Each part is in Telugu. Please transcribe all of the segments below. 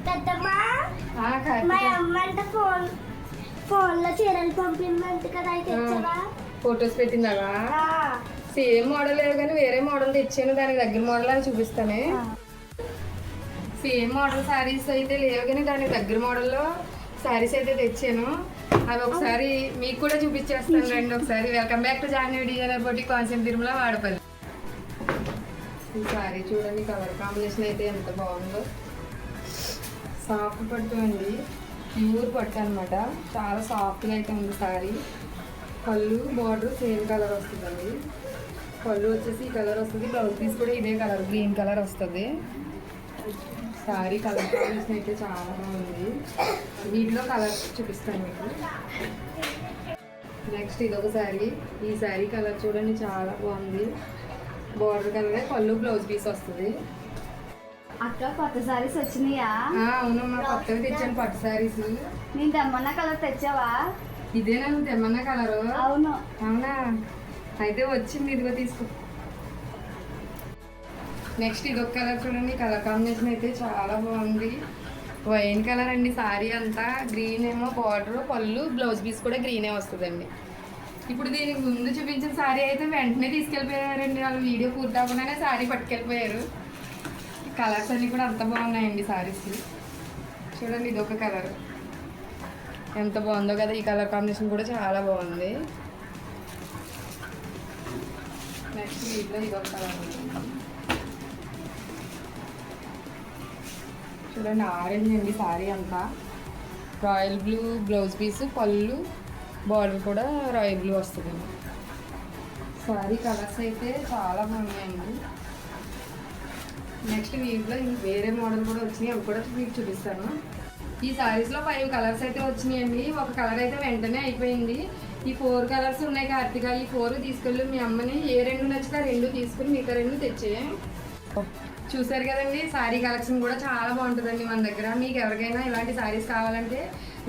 పెద్దమ్మా ఆ, మా కార్తీక అమ్మ అంటే ఫోన్లో చీరలు పంపిందంట కదా అయితే తెచ్చావా? ఫొటోస్ పెట్టిందావా? ఆ, సేమ్ మోడల్ లేదు కానీ వేరే మోడల్ తెచ్చాను, దానికి దగ్గర మోడల్ అని చూపిస్తానే. ఆ. సేమ్ మోడల్ శారీస్ అయితే లేవు కానీ దానికి దగ్గర మోడల్లో శారీస్ అయితే తెచ్చాను. అవి ఒకసారి మీకు కూడా చూపించేస్తాను రండి ఒకసారి. Welcome back to Jahnavi designer బోటి కాన్సెప్ట్ తిరుమల వాడపల్లి. ఈ శారీ చూడండి, కలర్ కాంబినేషన్ అయితే ఎంత బాగుందో. సాఫ్ట్ పట్టు అండి, ప్యూర్ పట్టు అనమాట. చాలా సాఫ్ట్గా అయితే ఉంది శారీ. పళ్ళు బార్డర్ సేమ్ కలర్ వస్తుందండి. పళ్ళు వచ్చేసి ఈ కలర్ వస్తుంది, బ్లౌజ్ పీస్ కూడా ఇదే కలర్ గ్రీన్ కలర్ వస్తుంది. శారీ కలర్ కాంబినేషన్ అయితే చాలా బాగుంది. వీటిలో కలర్ చూపిస్తాను మీకు. నెక్స్ట్ ఇదొక శారీ. ఈ శారీ కలర్ చూడండి చాలా బాగుంది. బార్డర్ కలర్, పళ్ళు బ్లౌజ్ పీస్ వస్తుంది. అక్క కొత్త సారీస్ వచ్చినాయా? అవునమ్మా, కొత్తవి తెచ్చాను పట్టు శారీస్. నేను తెమ్మన్న కలర్ తెచ్చావా? ఇదేనా నువ్వు తెమ్మన్నా కలరు? అవును. అవునా, అయితే వచ్చింది, ఇదిగో తీసుకో. నెక్స్ట్ ఇదొక కలర్ చూడండి, కలర్ కాంబినేషన్ అయితే చాలా బాగుంది. వైన్ కలర్ అండి శారీ అంతా. గ్రీన్ ఏమో బార్డర్, పళ్ళు బ్లౌజ్ పీస్ కూడా గ్రీనే వస్తుందండి. ఇప్పుడు దీనికి ముందు చూపించిన శారీ అయితే వెంటనే తీసుకెళ్ళిపోయారండి వాళ్ళు. వీడియో పూర్తి అవ్వగానే శారీ పట్టుకెళ్ళిపోయారు. కలర్స్ అన్నీ కూడా అంత బాగున్నాయండి శారీస్. చూడండి ఇదొక కలర్ ఎంత బాగుందో కదా. ఈ కలర్ కాంబినేషన్ కూడా చాలా బాగుంది. నెక్స్ట్ వీటిలో ఇదొక కలర్ చూడండి, ఆరెంజ్ అండి శారీ అంతా. రాయల్ బ్లూ బ్లౌజ్ పీస్, పళ్ళు బార్డర్ కూడా రాయల్ బ్లూ వస్తుందండి. శారీ కలర్స్ అయితే చాలా బాగున్నాయండి. నెక్స్ట్ వీటిలో వేరే మోడల్ కూడా వచ్చినాయి, అవి కూడా మీకు చూపిస్తాను. ఈ శారీస్లో 5 కలర్స్ అయితే వచ్చినాయండి. ఒక కలర్ అయితే వెంటనే అయిపోయింది. ఈ 4 కలర్స్ ఉన్నాయి కార్తీక. ఈ 4 తీసుకెళ్ళి మీ అమ్మని ఏ 2 నచ్చితే 2 తీసుకుని మిగతా 2 తెచ్చే. చూసారు కదండి, శారీ కలెక్షన్ కూడా చాలా బాగుంటుందండి మన దగ్గర. మీకు ఎవరికైనా ఇలాంటి శారీస్ కావాలంటే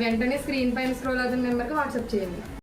వెంటనే స్క్రీన్ పైన స్క్రోల్ అవుతున్న నెంబర్కి వాట్సాప్ చేయండి.